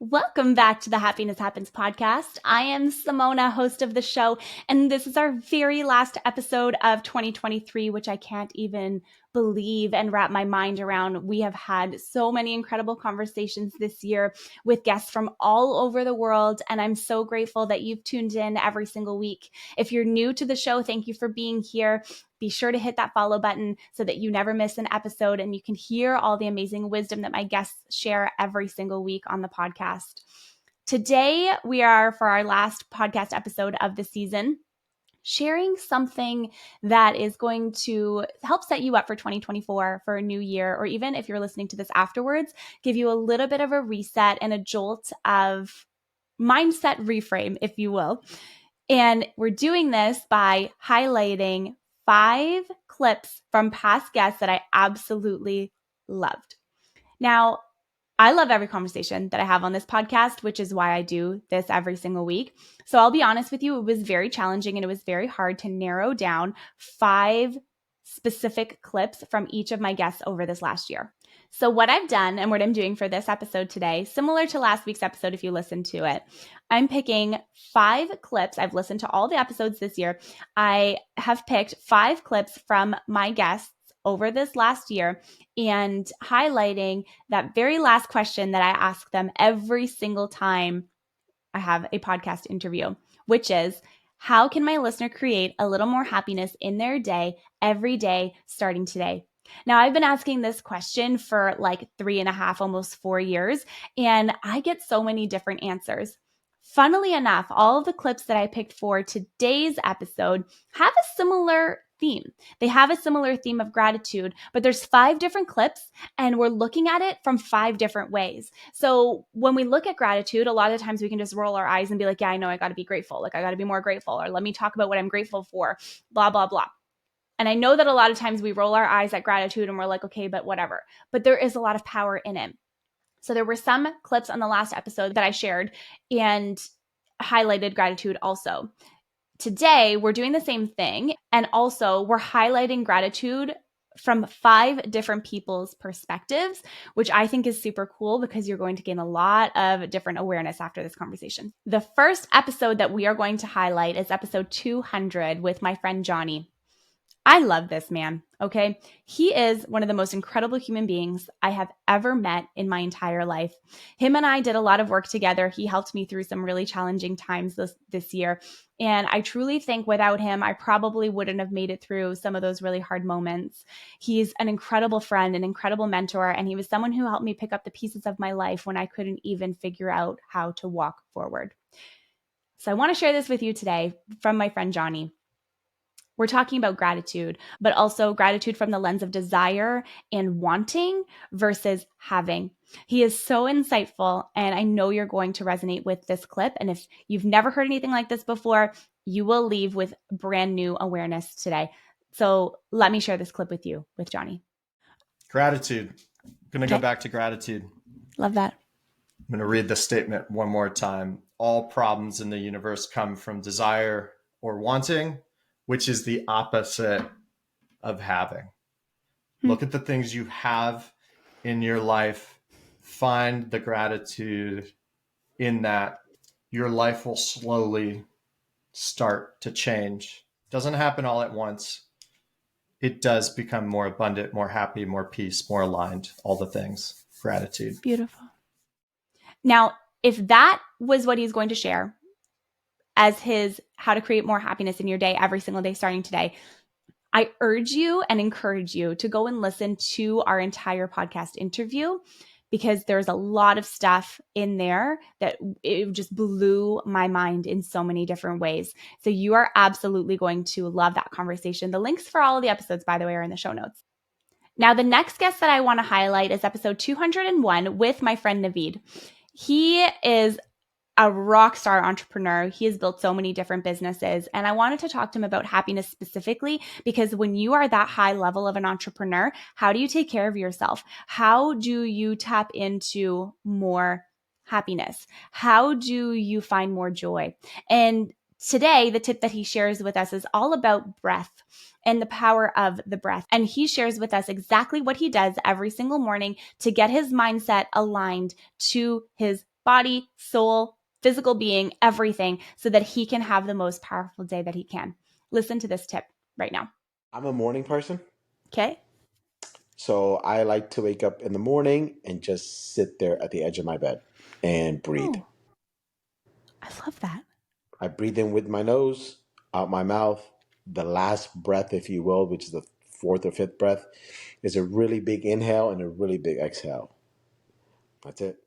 Welcome back to the Happiness Happens podcast. I am Simona, host of the show, and this is our very last episode of 2023, which I can't even believe and wrap my mind around. We have had so many incredible conversations this year with guests from all over the world, and I'm so grateful that you've tuned in every single week. If you're new to the show, thank you for being here. Be sure to hit that follow button so that you never miss an episode and you can hear all the amazing wisdom that my guests share every single week on the podcast. Today, we are, for our last podcast episode of the season, sharing something that is going to help set you up for 2024, for a new year, or even if you're listening to this afterwards, give you a little bit of a reset and a jolt of mindset reframe, if you will. And we're doing this by highlighting 5 clips from past guests that I absolutely loved. Now, I love every conversation that I have on this podcast, which is why I do this every single week. So I'll be honest with you, it was very challenging and it was very hard to narrow down 5 specific clips from each of my guests over this last year. So what I've done and what I'm doing for this episode today, similar to last week's episode if you listened to it, I'm picking 5 clips. I've listened to all the episodes this year. I have picked 5 clips from my guests over this last year and highlighting that very last question that I ask them every single time I have a podcast interview, which is, how can my listener create a little more happiness in their day every day starting today? Now, I've been asking this question for like 3.5, almost 4 years, and I get so many different answers. Funnily enough, all of the clips that I picked for today's episode have a similar theme. They have a similar theme of gratitude, but there's 5 different clips and we're looking at it from 5 different ways. So when we look at gratitude, a lot of times we can just roll our eyes and be like, yeah, I know I got to be grateful. Like I got to be more grateful, or let me talk about what I'm grateful for, blah, blah, blah. And I know that a lot of times we roll our eyes at gratitude and we're like, okay, but whatever. But there is a lot of power in it. So there were some clips on the last episode that I shared and highlighted gratitude also. Today, we're doing the same thing. And also, we're highlighting gratitude from 5 different people's perspectives, which I think is super cool because you're going to gain a lot of different awareness after this conversation. The first episode that we are going to highlight is episode 200 with my friend Johnny. I love this man, okay? He is one of the most incredible human beings I have ever met in my entire life. Him and I did a lot of work together. He helped me through some really challenging times this year. And I truly think without him, I probably wouldn't have made it through some of those really hard moments. He's an incredible friend, an incredible mentor, and he was someone who helped me pick up the pieces of my life when I couldn't even figure out how to walk forward. So I want to share this with you today from my friend Johnny. We're talking about gratitude, but also gratitude from the lens of desire and wanting versus having. He is so insightful, and I know you're going to resonate with this clip. And if you've never heard anything like this before, you will leave with brand new awareness today. So let me share this clip with you, with Johnny. Gratitude. I'm going to go back to gratitude. Love that. I'm going to read the statement one more time. All problems in the universe come from desire or wanting, which is the opposite of having. Look at the things you have in your life. Find the gratitude in that. Your life will slowly start to change. It doesn't happen all at once. It does become more abundant, more happy, more peace, more aligned, all the things. Gratitude. Beautiful. Now, if that was what he's going to share as his how to create more happiness in your day every single day starting today, I urge you and encourage you to go and listen to our entire podcast interview, because there's a lot of stuff in there that it just blew my mind in so many different ways. So you are absolutely going to love that conversation. The links for all of the episodes, by the way, are in the show notes. Now, the next guest that I want to highlight is episode 201 with my friend Navid. He is a rock star entrepreneur. He has built so many different businesses. And I wanted to talk to him about happiness specifically, because when you are that high level of an entrepreneur, how do you take care of yourself? How do you tap into more happiness? How do you find more joy? And today, the tip that he shares with us is all about breath and the power of the breath. And he shares with us exactly what he does every single morning to get his mindset aligned to his body, soul, physical being, everything, so that he can have the most powerful day that he can. Listen to this tip right now. I'm a morning person. Okay? So I like to wake up in the morning and just sit there at the edge of my bed and breathe. Oh, I love that. I breathe in with my nose, out my mouth. The last breath, if you will, which is the fourth or fifth breath, is a really big inhale and a really big exhale. That's it.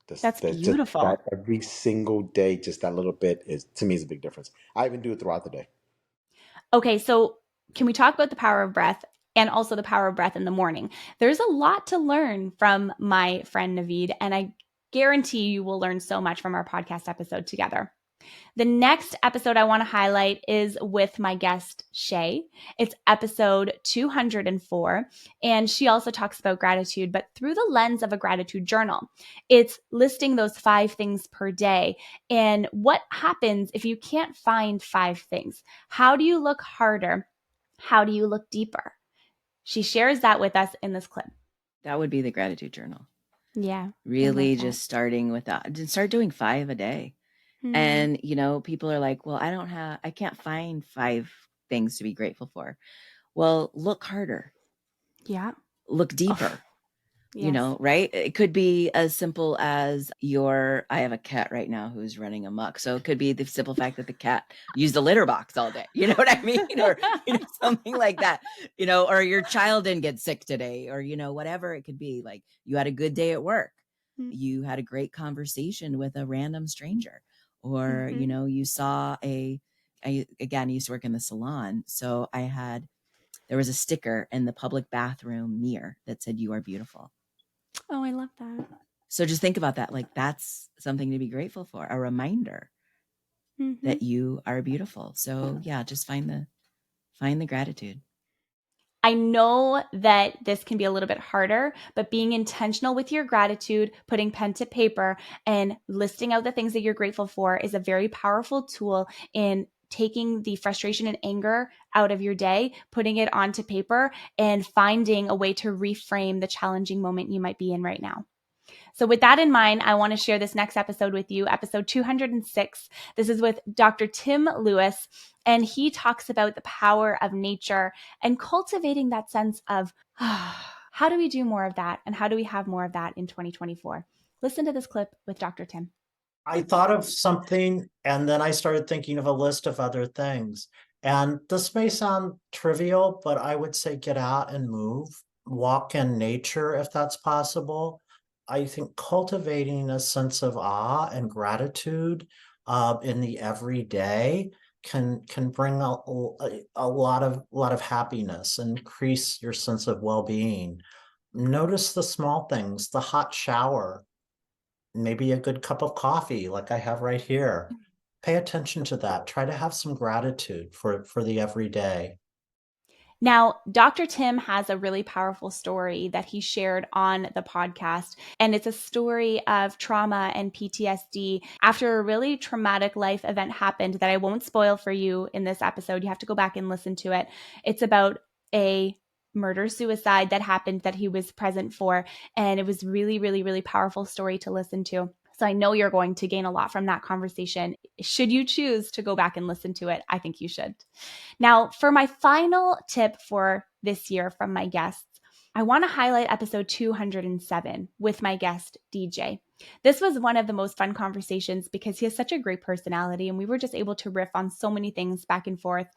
That's Just that beautiful. every single day, just that little bit is, to me, is a big difference. I even do it throughout the day. Okay, so can we talk about the power of breath and also the power of breath in the morning? There's a lot to learn from my friend Navid, and I guarantee you will learn so much from our podcast episode together. The next episode I want to highlight is with my guest, Shay. It's episode 204. And she also talks about gratitude, but through the lens of a gratitude journal. It's listing those 5 things per day. And what happens if you can't find 5 things? How do you look harder? How do you look deeper? She shares that with us in this clip. That would be the gratitude journal. Yeah. Really just starting with that. Start doing 5 a day. And, people are like, well, I can't find 5 things to be grateful for. Well, look harder. Yeah. Look deeper. Oh, yes. Right? It could be as simple as I have a cat right now who's running amok. So it could be the simple fact that the cat used the litter box all day. You know what I mean? Or, something like that, or your child didn't get sick today, or, whatever it could be. Like, you had a good day at work. You had a great conversation with a random stranger, or, you saw I used to work in the salon. So there was a sticker in the public bathroom mirror that said, "You are beautiful." Oh, I love that. So just think about that. Like, that's something to be grateful for, a reminder that you are beautiful. So yeah, just find the gratitude. I know that this can be a little bit harder, but being intentional with your gratitude, putting pen to paper, and listing out the things that you're grateful for is a very powerful tool in taking the frustration and anger out of your day, putting it onto paper, and finding a way to reframe the challenging moment you might be in right now. So with that in mind, I want to share this next episode with you, episode 206. This is with Dr. Tim Lewis, and he talks about the power of nature and cultivating that sense of how do we do more of that, and how do we have more of that in 2024? Listen to this clip with Dr. Tim. I thought of something and then I started thinking of a list of other things. And this may sound trivial, but I would say get out and move, walk in nature if that's possible. I think cultivating a sense of awe and gratitude in the everyday can bring a lot of happiness and increase your sense of well-being. Notice the small things, the hot shower, maybe a good cup of coffee like I have right here. Pay attention to that. Try to have some gratitude for the everyday. Now, Dr. Tim has a really powerful story that he shared on the podcast, and it's a story of trauma and PTSD after a really traumatic life event happened that I won't spoil for you in this episode. You have to go back and listen to it. It's about a murder-suicide that happened that he was present for, and it was really, really, really powerful story to listen to. So I know you're going to gain a lot from that conversation. Should you choose to go back and listen to it, I think you should. Now, for my final tip for this year from my guests, I want to highlight episode 207 with my guest, DJ. This was one of the most fun conversations because he has such a great personality, and we were just able to riff on so many things back and forth.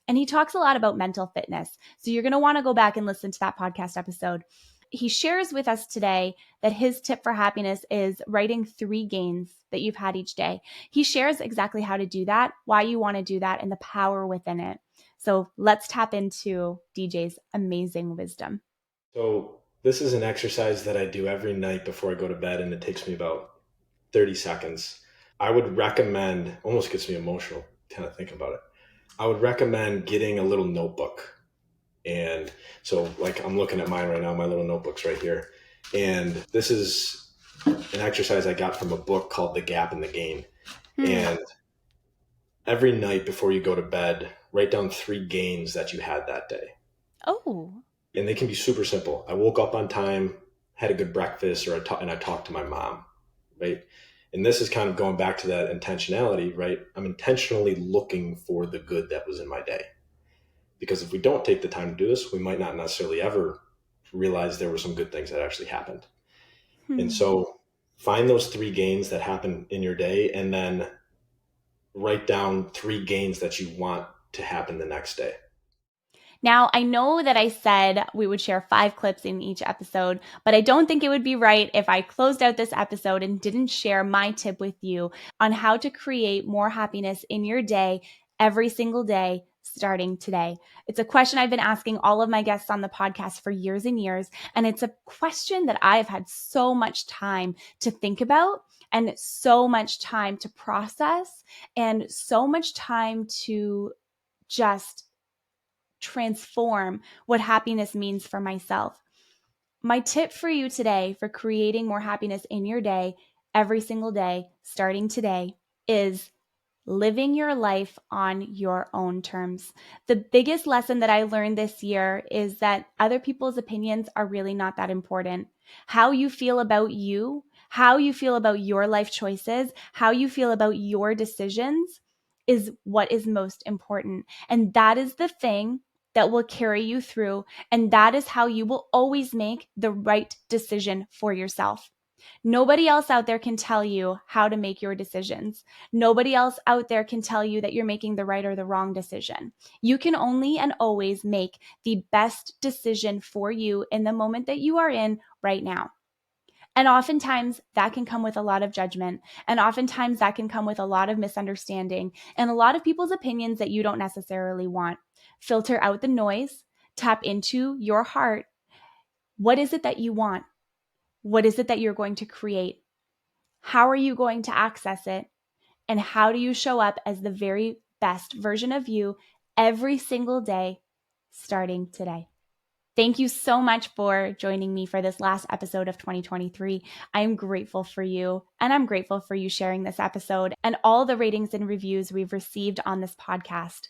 And he talks a lot about mental fitness. So you're going to want to go back and listen to that podcast episode. He shares with us today that his tip for happiness is writing 3 gains that you've had each day. He shares exactly how to do that, why you want to do that, and the power within it. So let's tap into DJ's amazing wisdom. So this is an exercise that I do every night before I go to bed, and it takes me about 30 seconds. I would recommend, almost gets me emotional kind of think about it. I would recommend getting a little notebook. And so like I'm looking at mine right now, my little notebook's right here. And this is an exercise I got from a book called The Gap and the Gain. And every night before you go to bed, write down 3 gains that you had that day. Oh. And they can be super simple. I woke up on time, had a good breakfast, and I talked to my mom, right? And this is kind of going back to that intentionality, right? I'm intentionally looking for the good that was in my day. Because if we don't take the time to do this, we might not necessarily ever realize there were some good things that actually happened. And so find those 3 gains that happen in your day, and then write down 3 gains that you want to happen the next day. Now, I know that I said we would share 5 clips in each episode, but I don't think it would be right if I closed out this episode and didn't share my tip with you on how to create more happiness in your day every single day starting today. It's a question I've been asking all of my guests on the podcast for years and years, and it's a question that I've had so much time to think about and so much time to process and so much time to just transform what happiness means for myself. My tip for you today for creating more happiness in your day, every single day, starting today, is living your life on your own terms. The biggest lesson that I learned this year is that other people's opinions are really not that important. How you feel about you, how you feel about your life choices, how you feel about your decisions is what is most important. And that is the thing that will carry you through. And that is how you will always make the right decision for yourself. Nobody else out there can tell you how to make your decisions. Nobody else out there can tell you that you're making the right or the wrong decision. You can only and always make the best decision for you in the moment that you are in right now. And oftentimes that can come with a lot of judgment. And oftentimes that can come with a lot of misunderstanding and a lot of people's opinions that you don't necessarily want. Filter out the noise, tap into your heart. What is it that you want? What is it that you're going to create? How are you going to access it? And how do you show up as the very best version of you every single day, starting today? Thank you so much for joining me for this last episode of 2023. I am grateful for you, and I'm grateful for you sharing this episode and all the ratings and reviews we've received on this podcast.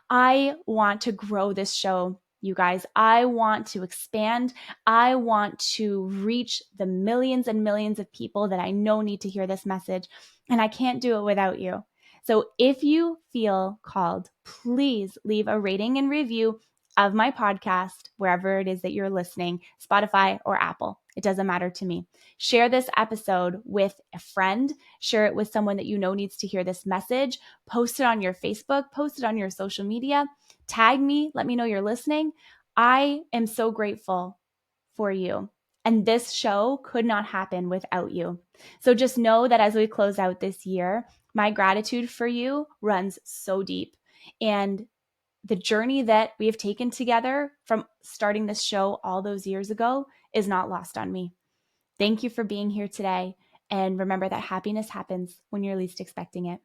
I want to grow this show, you guys. I want to expand. I want to reach the millions and millions of people that I know need to hear this message, and I can't do it without you. So if you feel called, please leave a rating and review of my podcast, wherever it is that you're listening, Spotify or Apple. It doesn't matter to me. Share this episode with a friend. Share it with someone that you know needs to hear this message. Post it on your Facebook. Post it on your social media. Tag me. Let me know you're listening. I am so grateful for you. And this show could not happen without you. So just know that as we close out this year, my gratitude for you runs so deep. And the journey that we have taken together from starting this show all those years ago is not lost on me. Thank you for being here today. And remember that happiness happens when you're least expecting it.